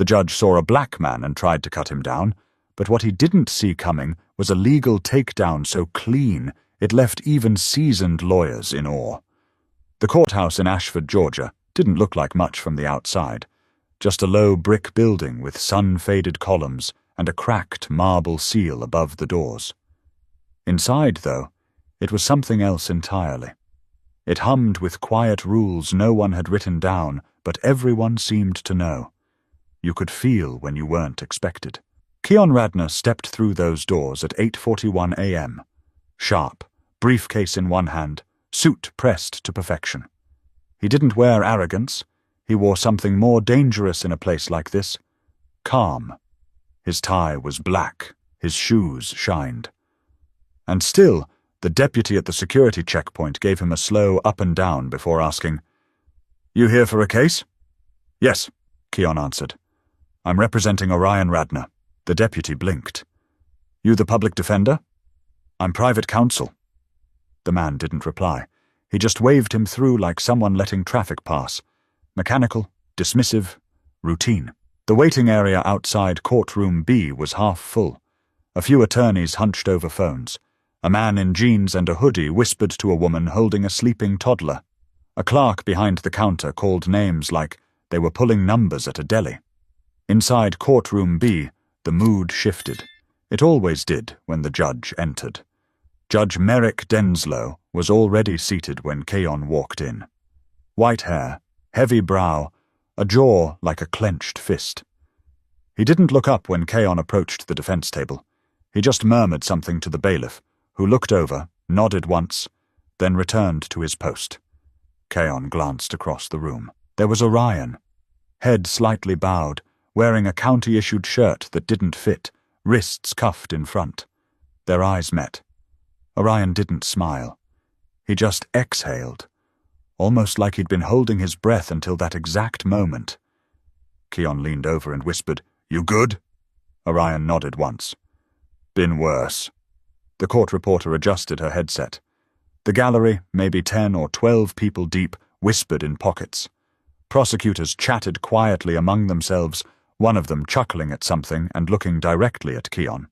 judge saw a black man and tried to cut him down, but what he didn't see coming was a legal takedown so clean it left even seasoned lawyers in awe. The courthouse in Ashford, Georgia, didn't look like much from the outside, just a low brick building with sun-faded columns and a cracked marble seal above the doors. Inside, though, it was something else entirely. It hummed with quiet rules no one had written down, but everyone seemed to know. You could feel when you weren't expected. Keon Radner stepped through those doors at 8:41 a.m. Sharp, briefcase in one hand, suit pressed to perfection. He didn't wear arrogance. He wore something more dangerous in a place like this. Calm. His tie was black. His shoes shined. And still, the deputy at the security checkpoint gave him a slow up and down before asking, "You here for a case?" "Yes," Keon answered. "I'm representing Orion Radner." The deputy blinked. "You the public defender?" "I'm private counsel." The man didn't reply. He just waved him through like someone letting traffic pass. Mechanical, dismissive, routine. The waiting area outside Courtroom B was half full. A few attorneys hunched over phones. A man in jeans and a hoodie whispered to a woman holding a sleeping toddler. A clerk behind the counter called names like they were pulling numbers at a deli. Inside Courtroom B, the mood shifted. It always did when the judge entered. Judge Merrick Denslow was already seated when Keon walked in. White hair, heavy brow, a jaw like a clenched fist. He didn't look up when Keon approached the defense table. He just murmured something to the bailiff, who looked over, nodded once, then returned to his post. Keon glanced across the room. There was Orion, head slightly bowed, wearing a county-issued shirt that didn't fit, wrists cuffed in front. Their eyes met. Orion didn't smile. He just exhaled, almost like he'd been holding his breath until that exact moment. Keon leaned over and whispered, "You good?" Orion nodded once. "Been worse." The court reporter adjusted her headset. The gallery, maybe 10 or 12 people deep, whispered in pockets. Prosecutors chatted quietly among themselves, one of them chuckling at something and looking directly at Keon.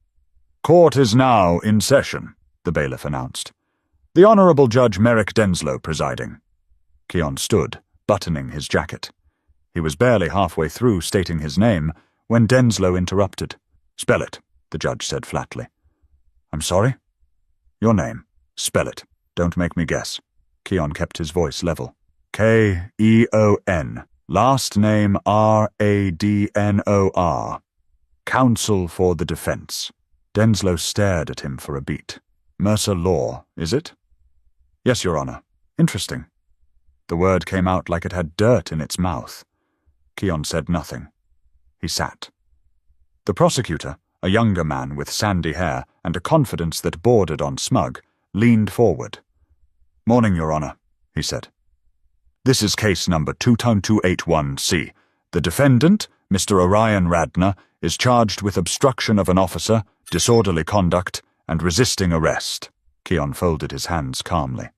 "Court is now in session," the bailiff announced. "The Honorable Judge Merrick Denslow presiding." Keon stood, buttoning his jacket. He was barely halfway through stating his name when Denslow interrupted. "Spell it," the judge said flatly. "I'm sorry?" "Your name. Spell it. Don't make me guess." Keon kept his voice level. Keon. Last name Radnor. Counsel for the defense. Denslow stared at him for a beat. "Mercer Law, is it?" "Yes, Your Honor." "Interesting." The word came out like it had dirt in its mouth. Keon said nothing. He sat. The prosecutor, a younger man with sandy hair and a confidence that bordered on smug, leaned forward. "Morning, Your Honor," he said. "This is case number 2-281C. The defendant, Mr. Orion Radner, is charged with obstruction of an officer, disorderly conduct, and resisting arrest." Keon folded his hands calmly.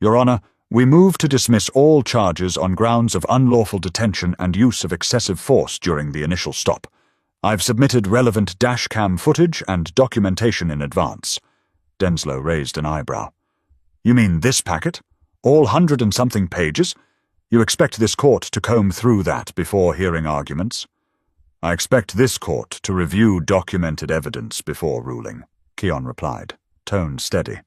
"Your Honor, we move to dismiss all charges on grounds of unlawful detention and use of excessive force during the initial stop. I've submitted relevant dashcam footage and documentation in advance." Denslow raised an eyebrow. "You mean this packet? All 100-and-something pages? You expect this court to comb through that before hearing arguments?" "I expect this court to review documented evidence before ruling," Keon replied, tone steady.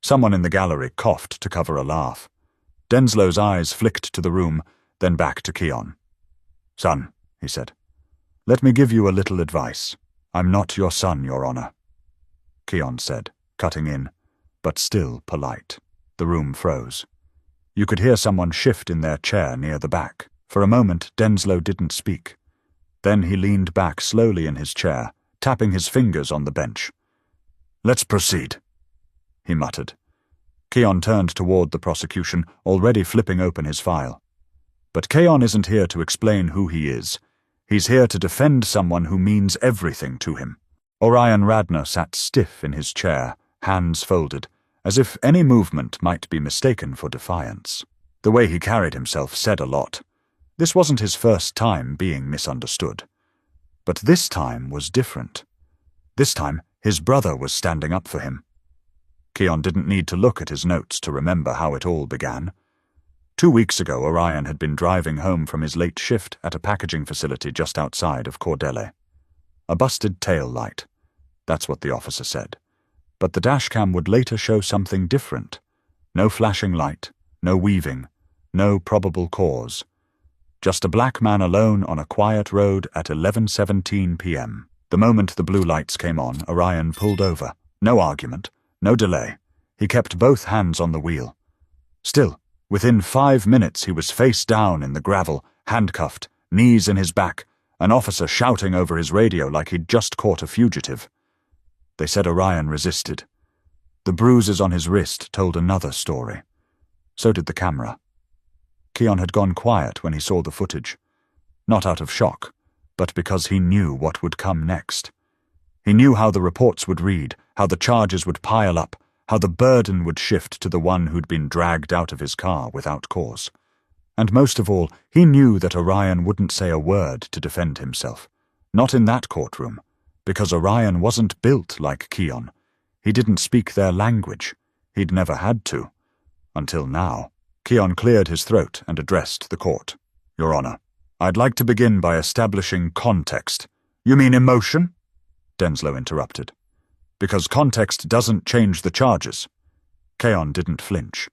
Someone in the gallery coughed to cover a laugh. Denslow's eyes flicked to the room, then back to Keon. "Son," he said, "let me give you a little advice. I'm not your son, Your Honor." Keon said, cutting in, but still polite. The room froze. You could hear someone shift in their chair near the back. For a moment, Denslow didn't speak. Then he leaned back slowly in his chair, tapping his fingers on the bench. "Let's proceed," he muttered. Keon turned toward the prosecution, already flipping open his file. But Keon isn't here to explain who he is. He's here to defend someone who means everything to him. Orion Radner sat stiff in his chair, hands folded, as if any movement might be mistaken for defiance. The way he carried himself said a lot. This wasn't his first time being misunderstood. But this time was different. This time, his brother was standing up for him. Keon didn't need to look at his notes to remember how it all began. 2 weeks ago, Orion had been driving home from his late shift at a packaging facility just outside of Cordele. A busted tail light. That's what the officer said. But the dashcam would later show something different. No flashing light, no weaving, no probable cause. Just a black man alone on a quiet road at 11:17 p.m. The moment the blue lights came on, Orion pulled over. No argument, no delay. He kept both hands on the wheel. Still, within 5 minutes he was face down in the gravel, handcuffed, knees in his back, an officer shouting over his radio like he'd just caught a fugitive. They said Orion resisted. The bruises on his wrist told another story. So did the camera. Keon had gone quiet when he saw the footage. Not out of shock, but because he knew what would come next. He knew how the reports would read, how the charges would pile up, how the burden would shift to the one who'd been dragged out of his car without cause. And most of all, he knew that Orion wouldn't say a word to defend himself. Not in that courtroom, because Orion wasn't built like Keon. He didn't speak their language. He'd never had to. Until now. Keon cleared his throat and addressed the court. Your Honor, I'd like to begin by establishing context. You mean emotion? Denslow interrupted. Because context doesn't change the charges. Keon didn't flinch.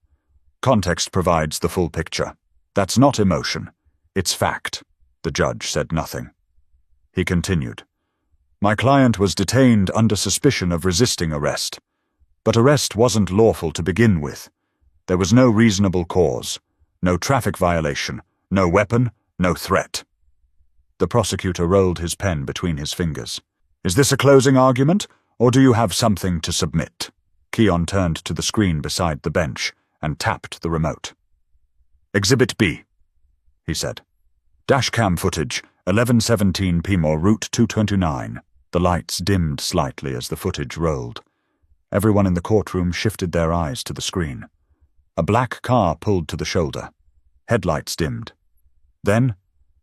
Context provides the full picture. That's not emotion. It's fact. The judge said nothing. He continued. My client was detained under suspicion of resisting arrest. But arrest wasn't lawful to begin with. There was no reasonable cause, no traffic violation, no weapon, no threat. The prosecutor rolled his pen between his fingers. Is this a closing argument, or do you have something to submit? Keon turned to the screen beside the bench and tapped the remote. Exhibit B, he said. Dashcam footage, 11:17 p.m. Route 229. The lights dimmed slightly as the footage rolled. Everyone in the courtroom shifted their eyes to the screen. A black car pulled to the shoulder. Headlights dimmed. Then,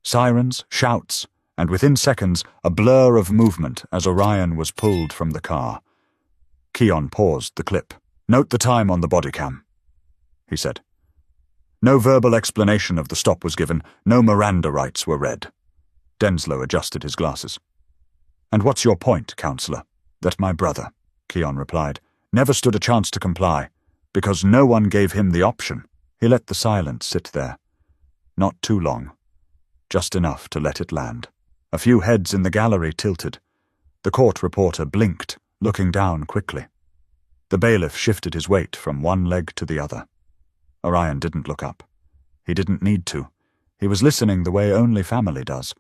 sirens, shouts, and within seconds, a blur of movement as Orion was pulled from the car. Keon paused the clip. Note the time on the body cam, he said. No verbal explanation of the stop was given, no Miranda rights were read. Denslow adjusted his glasses. And what's your point, Counselor? That my brother, Keon replied, never stood a chance to comply. Because no one gave him the option. He let the silence sit there. Not too long. Just enough to let it land. A few heads in the gallery tilted. The court reporter blinked, looking down quickly. The bailiff shifted his weight from one leg to the other. Orion didn't look up. He didn't need to. He was listening the way only family does,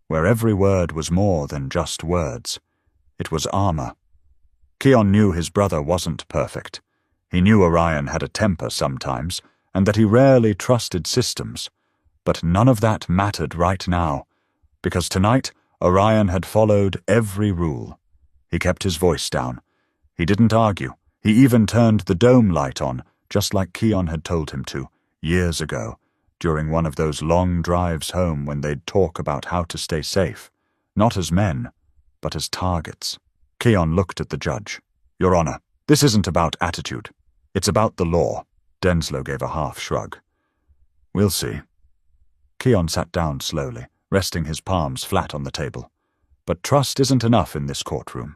where every word was more than just words. It was armor. Keon knew his brother wasn't perfect. He knew Orion had a temper sometimes, and that he rarely trusted systems. But none of that mattered right now, because tonight Orion had followed every rule. He kept his voice down. He didn't argue. He even turned the dome light on, just like Keon had told him to, years ago, during one of those long drives home when they'd talk about how to stay safe, not as men, but as targets. Keon looked at the judge. Your Honor, this isn't about attitude. It's about the law. Denslow gave a half shrug. We'll see. Keon sat down slowly, resting his palms flat on the table. But trust isn't enough in this courtroom.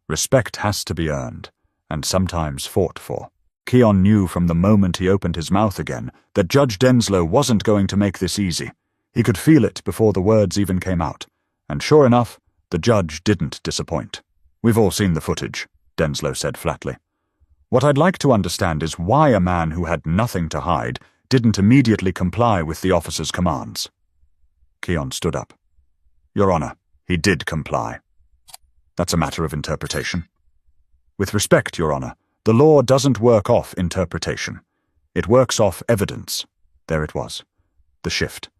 Respect has to be earned, and sometimes fought for. Keon knew from the moment he opened his mouth again that Judge Denslow wasn't going to make this easy. He could feel it before the words even came out. And sure enough, the judge didn't disappoint. We've all seen the footage, Denslow said flatly. What I'd like to understand is why a man who had nothing to hide didn't immediately comply with the officer's commands. Keon stood up. Your Honor, he did comply. That's a matter of interpretation. With respect, Your Honor, the law doesn't work off interpretation. It works off evidence. There it was. The shift.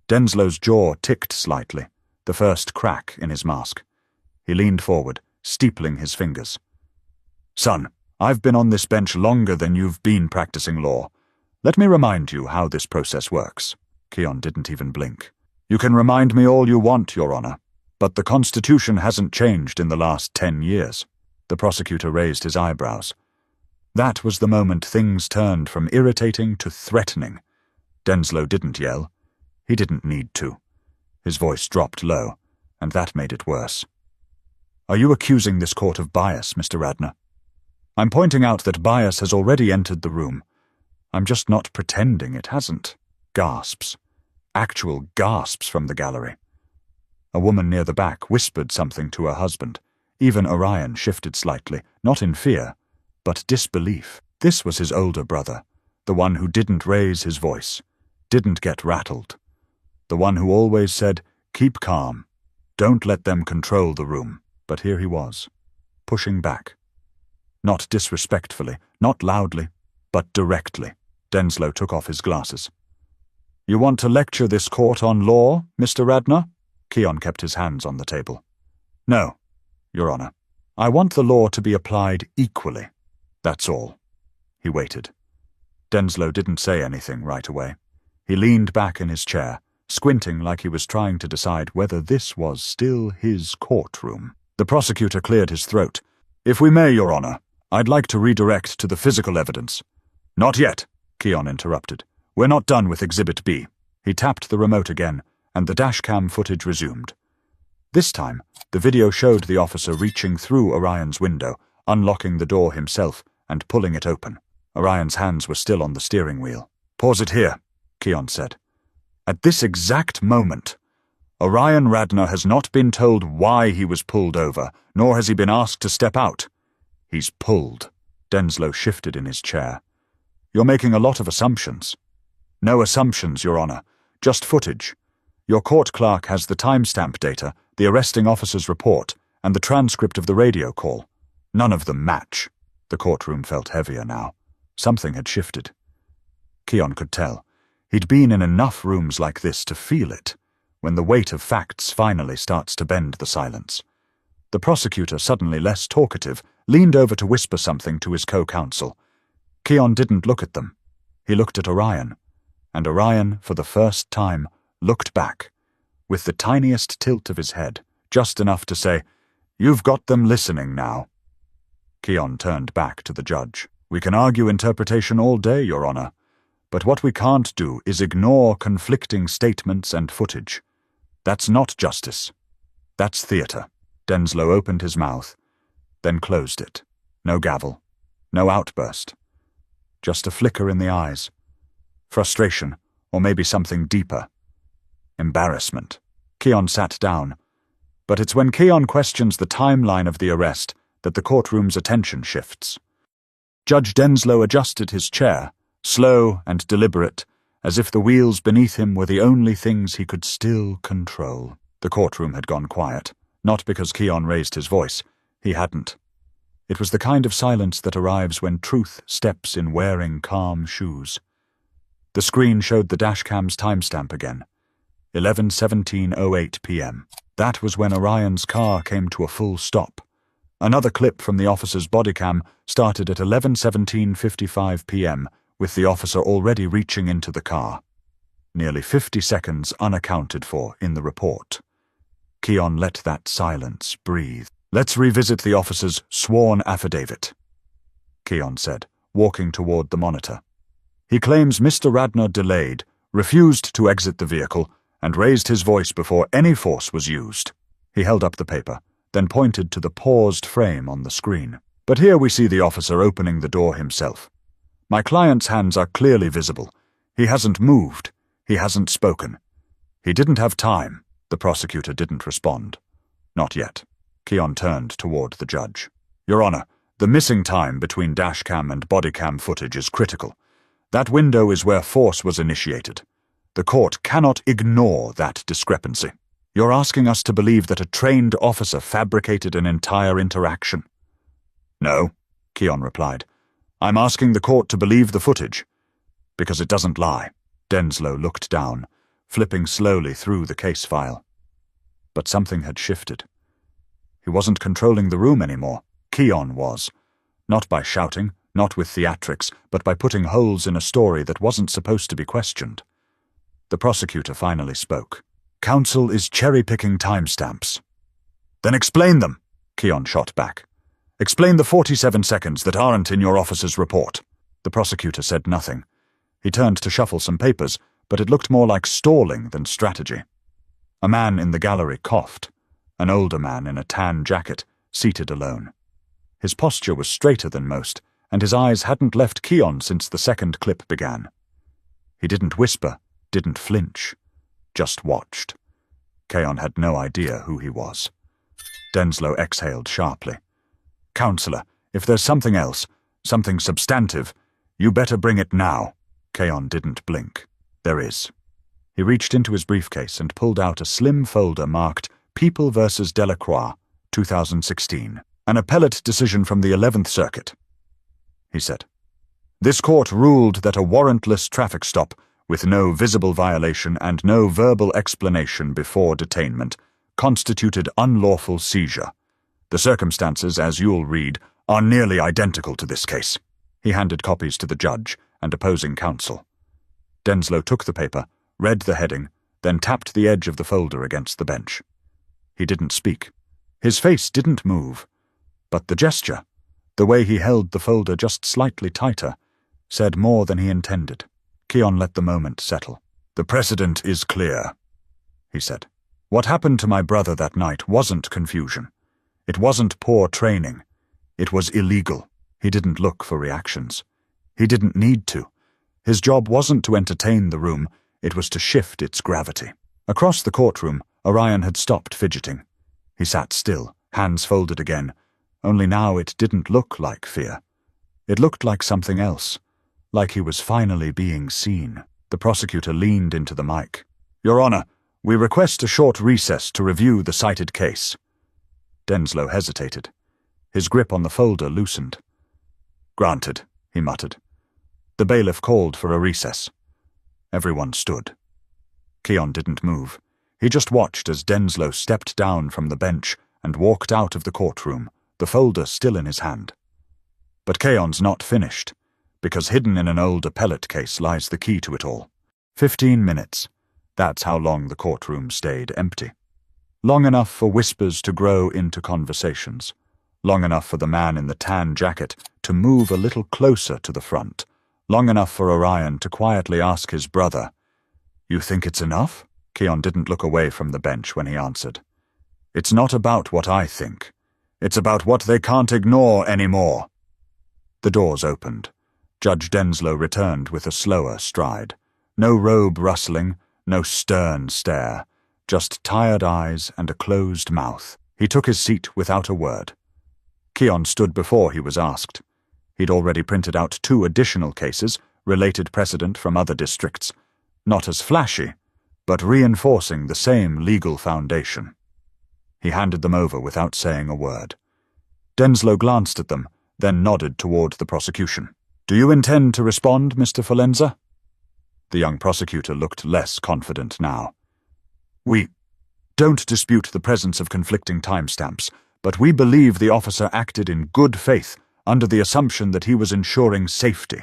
Denslow's jaw ticked slightly, the first crack in his mask. He leaned forward, steepling his fingers. Son, I've been on this bench longer than you've been practicing law. Let me remind you how this process works. Keon didn't even blink. "You can remind me all you want, Your Honor, but the Constitution hasn't changed in the last 10 years. The prosecutor raised his eyebrows. That was the moment things turned from irritating to threatening. Denslow didn't yell. He didn't need to. His voice dropped low, and that made it worse. "Are you accusing this court of bias, Mr. Radnor?" "I'm pointing out that bias has already entered the room. I'm just not pretending it hasn't." Gasps. Actual gasps from the gallery. A woman near the back whispered something to her husband. Even Orion shifted slightly, not in fear, but disbelief. This was his older brother, the one who didn't raise his voice, didn't get rattled. The one who always said, "Keep calm, don't let them control the room." But here he was, pushing back. Not disrespectfully, not loudly, but directly. Denslow took off his glasses. "You want to lecture this court on law, Mr. Radnor?" Keon kept his hands on the table. "No, Your Honor. I want the law to be applied equally. That's all." He waited. Denslow didn't say anything right away. He leaned back in his chair, squinting like he was trying to decide whether this was still his courtroom. The prosecutor cleared his throat. "If we may, Your Honor, I'd like to redirect to the physical evidence." "Not yet," Keon interrupted. "We're not done with Exhibit B." He tapped the remote again, and the dashcam footage resumed. This time, the video showed the officer reaching through Orion's window, unlocking the door himself, and pulling it open. Orion's hands were still on the steering wheel. "Pause it here," Keon said. "At this exact moment, Orion Radnor has not been told why he was pulled over, nor has he been asked to step out. He's pulled." Denslow shifted in his chair. "You're making a lot of assumptions." "No assumptions, Your Honor. Just footage. Your court clerk has the timestamp data, the arresting officer's report, and the transcript of the radio call. None of them match." The courtroom felt heavier now. Something had shifted. Keon could tell. He'd been in enough rooms like this to feel it, when the weight of facts finally starts to bend the silence. The prosecutor, suddenly less talkative, leaned over to whisper something to his co-counsel. Keon didn't look at them. He looked at Orion, and Orion, for the first time, looked back, with the tiniest tilt of his head, just enough to say, "You've got them listening now." Keon turned back to the judge. "We can argue interpretation all day, Your Honor, but what we can't do is ignore conflicting statements and footage. That's not justice. That's theater." Denslow opened his mouth, then closed it. No gavel, no outburst. Just a flicker in the eyes. Frustration, or maybe something deeper. Embarrassment. Keon sat down. But it's when Keon questions the timeline of the arrest that the courtroom's attention shifts. Judge Denslow adjusted his chair, slow and deliberate, as if the wheels beneath him were the only things he could still control. The courtroom had gone quiet, not because Keon raised his voice. He hadn't. It was the kind of silence that arrives when truth steps in wearing calm shoes. The screen showed the dashcam's timestamp again. 11:17:08 p.m. That was when Orion's car came to a full stop. Another clip from the officer's bodycam started at 11:17:55 p.m., with the officer already reaching into the car. Nearly 50 seconds unaccounted for in the report. Keon let that silence breathe. "Let's revisit the officer's sworn affidavit," Keon said, walking toward the monitor. "He claims Mr. Radnor delayed, refused to exit the vehicle, and raised his voice before any force was used." He held up the paper, then pointed to the paused frame on the screen. "But here we see the officer opening the door himself. My client's hands are clearly visible. He hasn't moved. He hasn't spoken. He didn't have time." The prosecutor didn't respond. "Not yet." Keon turned toward the judge. "Your Honor, the missing time between dashcam and bodycam footage is critical. That window is where force was initiated. The court cannot ignore that discrepancy." "You're asking us to believe that a trained officer fabricated an entire interaction?" "No," Keon replied. "I'm asking the court to believe the footage, because it doesn't lie." Denslow looked down, flipping slowly through the case file. But something had shifted. He wasn't controlling the room anymore. Keon was. Not by shouting, not with theatrics, but by putting holes in a story that wasn't supposed to be questioned. The prosecutor finally spoke. "Counsel is cherry-picking timestamps." "Then explain them," Keon shot back. "Explain the 47 seconds that aren't in your officer's report." The prosecutor said nothing. He turned to shuffle some papers, but it looked more like stalling than strategy. A man in the gallery coughed, an older man in a tan jacket, seated alone. His posture was straighter than most, and his eyes hadn't left Keon since the second clip began. He didn't whisper, didn't flinch, just watched. Keon had no idea who he was. Denslow exhaled sharply. "Counselor, if there's something else, something substantive, you better bring it now." Keon didn't blink. "There is." He reached into his briefcase and pulled out a slim folder marked People v. Delacroix, 2016. "An appellate decision from the 11th Circuit," he said. "This court ruled that a warrantless traffic stop, with no visible violation and no verbal explanation before detainment, constituted unlawful seizure. The circumstances, as you'll read, are nearly identical to this case." He handed copies to the judge and opposing counsel. Denslow took the paper, read the heading, then tapped the edge of the folder against the bench. He didn't speak. His face didn't move. But the gesture, the way he held the folder just slightly tighter, said more than he intended. Keon let the moment settle. "The precedent is clear," he said. "What happened to my brother that night wasn't confusion. It wasn't poor training. It was illegal." He didn't look for reactions. He didn't need to. His job wasn't to entertain the room, it was to shift its gravity. Across the courtroom, Orion had stopped fidgeting. He sat still, hands folded again, only now it didn't look like fear. It looked like something else, like he was finally being seen. The prosecutor leaned into the mic. "Your Honor, we request a short recess to review the cited case." Denslow hesitated. His grip on the folder loosened. "Granted," he muttered. The bailiff called for a recess. Everyone stood. Keon didn't move. He just watched as Denslow stepped down from the bench and walked out of the courtroom, the folder still in his hand. But Keon's not finished, because hidden in an old appellate case lies the key to it all. 15 minutes. That's how long the courtroom stayed empty. Long enough for whispers to grow into conversations. Long enough for the man in the tan jacket to move a little closer to the front. Long enough for Orion to quietly ask his brother, "You think it's enough?" Keon didn't look away from the bench when he answered. "It's not about what I think. It's about what they can't ignore anymore." The doors opened. Judge Denslow returned with a slower stride. No robe rustling, no stern stare, just tired eyes and a closed mouth. He took his seat without a word. Keon stood before he was asked. He'd already printed out 2 additional cases, related precedent from other districts, not as flashy, but reinforcing the same legal foundation. He handed them over without saying a word. Denslow glanced at them, then nodded toward the prosecution. "Do you intend to respond, Mr. Folenza?" The young prosecutor looked less confident now. "We don't dispute the presence of conflicting timestamps, but we believe the officer acted in good faith under the assumption that he was ensuring safety."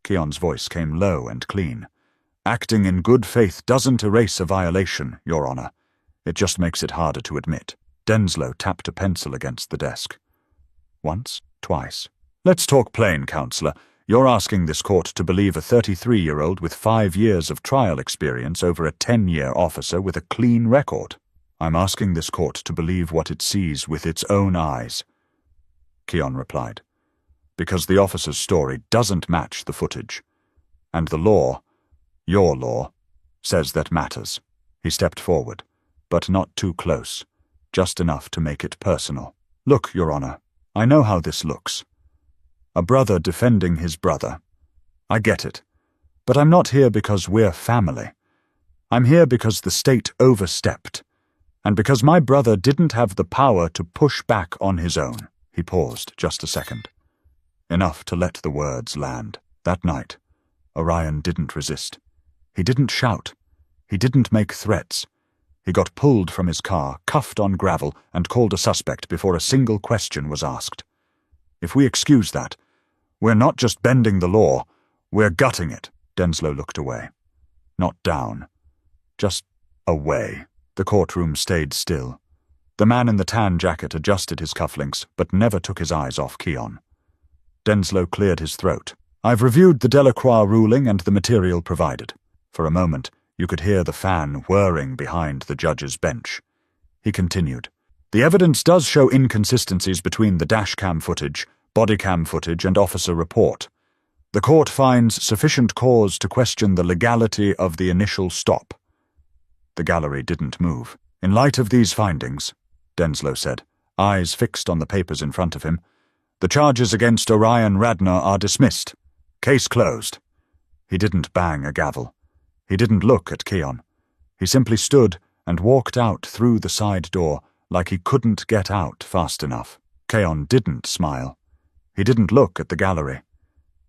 Keon's voice came low and clean. "Acting in good faith doesn't erase a violation, Your Honor. It just makes it harder to admit." Denslow tapped a pencil against the desk. Once, twice. "Let's talk plain, Counselor. You're asking this court to believe a 33-year-old with 5 years of trial experience over a 10-year officer with a clean record. I'm asking this court to believe what it sees with its own eyes," Keon replied, "because the officer's story doesn't match the footage. And the law, your law, says that matters." He stepped forward, but not too close, just enough to make it personal. "Look, Your Honor, I know how this looks. A brother defending his brother. I get it. But I'm not here because we're family. I'm here because the state overstepped, and because my brother didn't have the power to push back on his own." He paused just a second. Enough to let the words land. That night, Orion didn't resist. He didn't shout. He didn't make threats. He got pulled from his car, cuffed on gravel, and called a suspect before a single question was asked. If we excuse that, we're not just bending the law, we're gutting it. Denslow looked away. not down. Just away. The courtroom stayed still. The man in the tan jacket adjusted his cufflinks, but never took his eyes off Keon. Denslow cleared his throat. "I've reviewed the Delacroix ruling and the material provided." For a moment, you could hear the fan whirring behind the judge's bench. He continued, "The evidence does show inconsistencies between the dashcam footage, bodycam footage, and officer report. The court finds sufficient cause to question the legality of the initial stop." The gallery didn't move. "In light of these findings," Denslow said, eyes fixed on the papers in front of him, "the charges against Orion Radner are dismissed. Case closed." He didn't bang a gavel. He didn't look at Keon. He simply stood and walked out through the side door like he couldn't get out fast enough. Keon didn't smile. He didn't look at the gallery.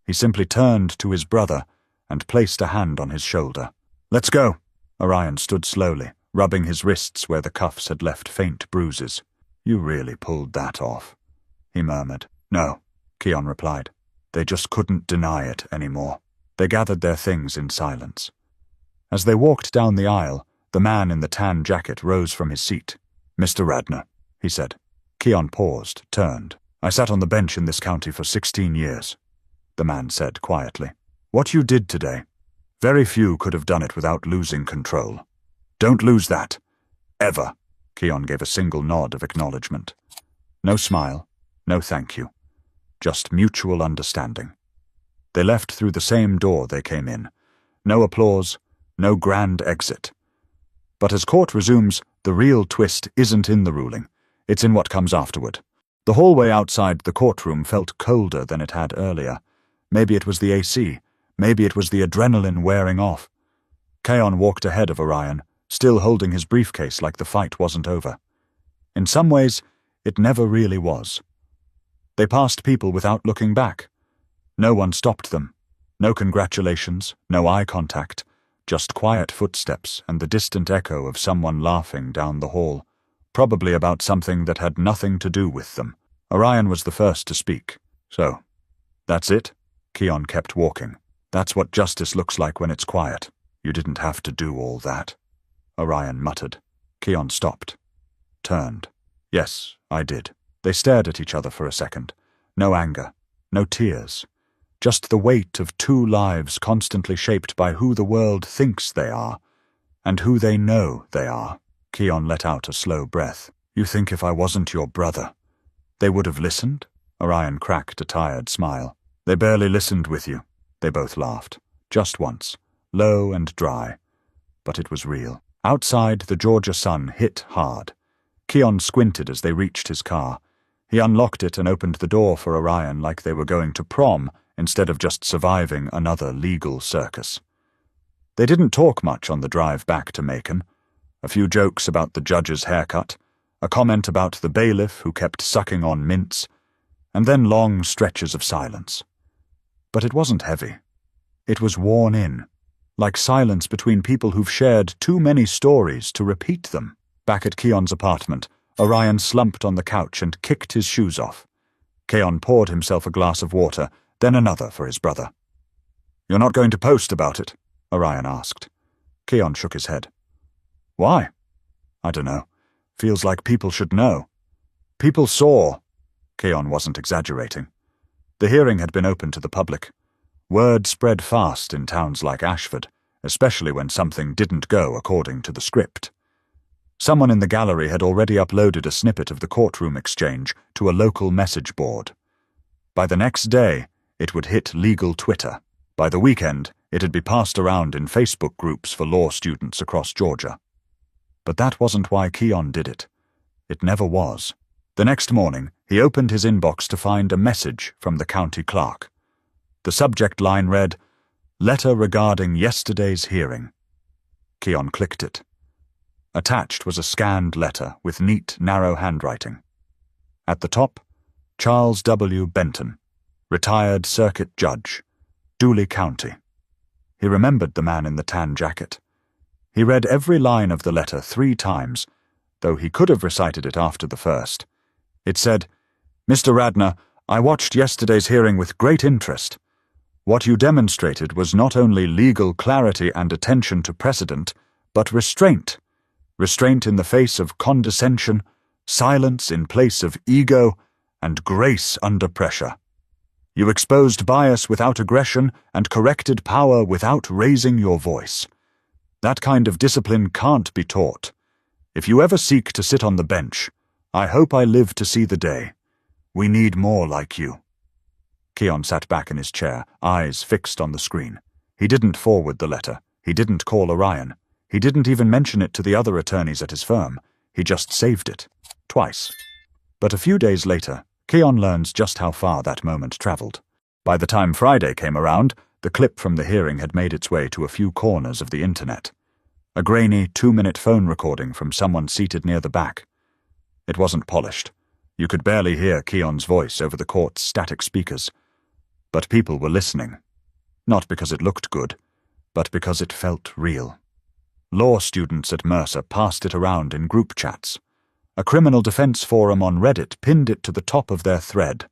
He simply turned to his brother and placed a hand on his shoulder. "Let's go." Orion stood slowly, rubbing his wrists where the cuffs had left faint bruises. "You really pulled that off," he murmured. "No," Keon replied. They just couldn't deny it anymore. They gathered their things in silence. As they walked down the aisle, the man in the tan jacket rose from his seat. "Mr. Radner," he said. Keon paused, turned. "I sat on the bench in this county for 16 years, the man said quietly. "What you did today, very few could have done it without losing control. Don't lose that. Ever." Keon gave a single nod of acknowledgement. No smile, no thank you. Just mutual understanding. They left through the same door they came in. No applause, no grand exit. But as court resumes, the real twist isn't in the ruling. It's in what comes afterward. The hallway outside the courtroom felt colder than it had earlier. Maybe it was the AC. Maybe it was the adrenaline wearing off. Keon walked ahead of Orion, still holding his briefcase like the fight wasn't over. In some ways, it never really was. They passed people without looking back. No one stopped them. No congratulations, no eye contact, just quiet footsteps and the distant echo of someone laughing down the hall, probably about something that had nothing to do with them. Orion was the first to speak. "So, that's it?" Keon kept walking. "That's what justice looks like when it's quiet. You didn't have to do all that," Orion muttered. Keon stopped. Turned. "Yes, I did." They stared at each other for a second. No anger, no tears. Just the weight of two lives constantly shaped by who the world thinks they are, and who they know they are. Keon let out a slow breath. "You think if I wasn't your brother, they would have listened?" Orion cracked a tired smile. "They barely listened with you." They both laughed. Just once. Low and dry. But it was real. Outside, the Georgia sun hit hard. Keon squinted as they reached his car. He unlocked it and opened the door for Orion like they were going to prom instead of just surviving another legal circus. They didn't talk much on the drive back to Macon. A few jokes about the judge's haircut, a comment about the bailiff who kept sucking on mints, and then long stretches of silence. But it wasn't heavy. It was worn in, like silence between people who've shared too many stories to repeat them. Back at Keon's apartment, Orion slumped on the couch and kicked his shoes off. Keon poured himself a glass of water, then another for his brother. "You're not going to post about it?" Orion asked. Keon shook his head. "Why?" "I don't know. Feels like people should know." "People saw." Keon wasn't exaggerating. The hearing had been open to the public. Word spread fast in towns like Ashford, especially when something didn't go according to the script. Someone in the gallery had already uploaded a snippet of the courtroom exchange to a local message board. By the next day, it would hit legal Twitter. By the weekend, it'd be passed around in Facebook groups for law students across Georgia. But that wasn't why Keon did it. It never was. The next morning, he opened his inbox to find a message from the county clerk. The subject line read, "Letter regarding yesterday's hearing." Keon clicked it. Attached was a scanned letter with neat, narrow handwriting. At the top, Charles W. Benton, retired circuit judge, Dooley County. He remembered the man in the tan jacket. He read every line of the letter 3 times, though he could have recited it after the first. It said, "Mr. Radner, I watched yesterday's hearing with great interest. What you demonstrated was not only legal clarity and attention to precedent, but restraint. Restraint in the face of condescension, silence in place of ego, and grace under pressure. You exposed bias without aggression and corrected power without raising your voice. That kind of discipline can't be taught. If you ever seek to sit on the bench, I hope I live to see the day. We need more like you. Keon sat back in his chair, eyes fixed on the screen. He didn't forward the letter. He didn't call Orion. He didn't even mention it to the other attorneys at his firm. He just saved it. Twice. But a few days later, Keon learns just how far that moment traveled. By the time Friday came around, the clip from the hearing had made its way to a few corners of the internet. A grainy 2-minute phone recording from someone seated near the back. It wasn't polished. You could barely hear Keon's voice over the court's static speakers. But people were listening. Not because it looked good, but because it felt real. Law students at Mercer passed it around in group chats. A criminal defense forum on Reddit pinned it to the top of their thread.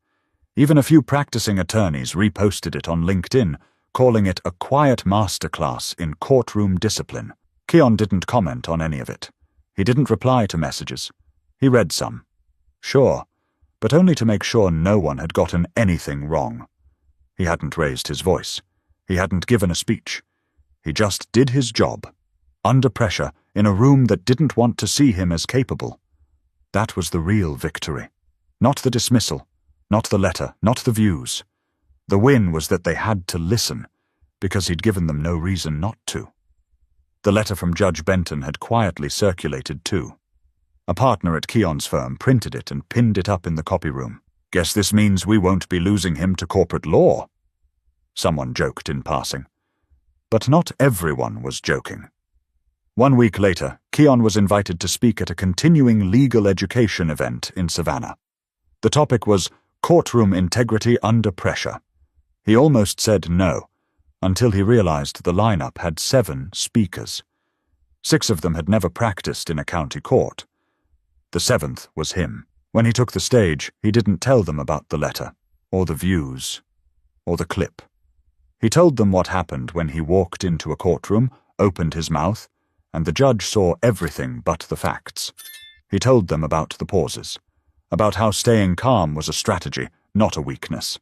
Even a few practicing attorneys reposted it on LinkedIn, calling it a quiet masterclass in courtroom discipline. Keon didn't comment on any of it. He didn't reply to messages. He read some. Sure, but only to make sure no one had gotten anything wrong. He hadn't raised his voice. He hadn't given a speech. He just did his job, under pressure, in a room that didn't want to see him as capable. That was the real victory. Not the dismissal, not the letter, not the views. The win was that they had to listen, because he'd given them no reason not to. The letter from Judge Benton had quietly circulated too. A partner at Keon's firm printed it and pinned it up in the copy room. Guess this means we won't be losing him to corporate law. Someone joked in passing. But not everyone was joking. 1 week later, Keon was invited to speak at a continuing legal education event in Savannah. The topic was courtroom integrity under pressure. He almost said no, until he realized the lineup had 7 speakers. 6 of them had never practiced in a county court. The 7th was him. When he took the stage, he didn't tell them about the letter, or the views, or the clip. He told them what happened when he walked into a courtroom, opened his mouth, and the judge saw everything but the facts. He told them about the pauses, about how staying calm was a strategy, not a weakness,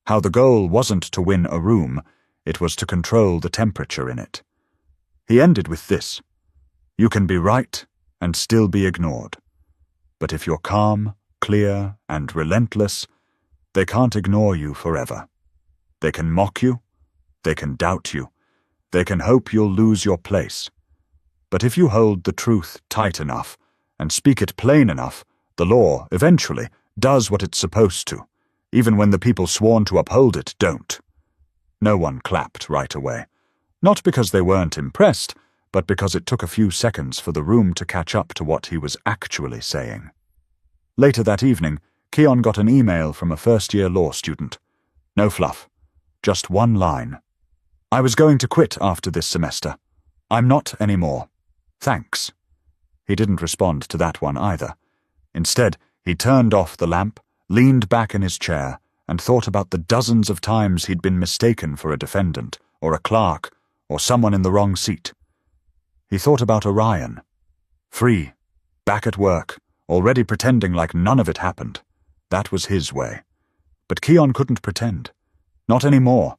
how the goal wasn't to win a room, it was to control the temperature in it. He ended with this: you can be right and still be ignored. But if you're calm, clear, and relentless, they can't ignore you forever. They can mock you, they can doubt you, they can hope you'll lose your place. But if you hold the truth tight enough and speak it plain enough, the law, eventually, does what it's supposed to, even when the people sworn to uphold it don't. No one clapped right away. Not because they weren't impressed, but because it took a few seconds for the room to catch up to what he was actually saying. Later that evening, Keon got an email from a first-year law student. No fluff. Just one line. I was going to quit after this semester. I'm not anymore. Thanks. He didn't respond to that one either. Instead, he turned off the lamp, leaned back in his chair, and thought about the dozens of times he'd been mistaken for a defendant, or a clerk, or someone in the wrong seat. He thought about Orion. Free, back at work, already pretending like none of it happened. That was his way. But Keon couldn't pretend. Not anymore.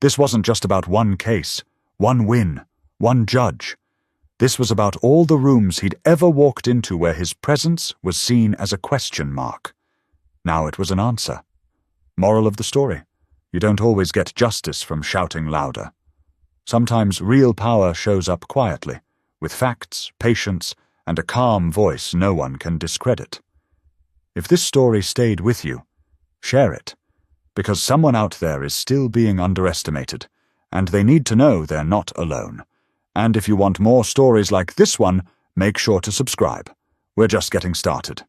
This wasn't just about one case, one win, one judge. This was about all the rooms he'd ever walked into where his presence was seen as a question mark. Now it was an answer. Moral of the story: you don't always get justice from shouting louder. Sometimes real power shows up quietly, with facts, patience, and a calm voice no one can discredit. If this story stayed with you, share it, because someone out there is still being underestimated, and they need to know they're not alone. And if you want more stories like this one, make sure to subscribe. We're just getting started.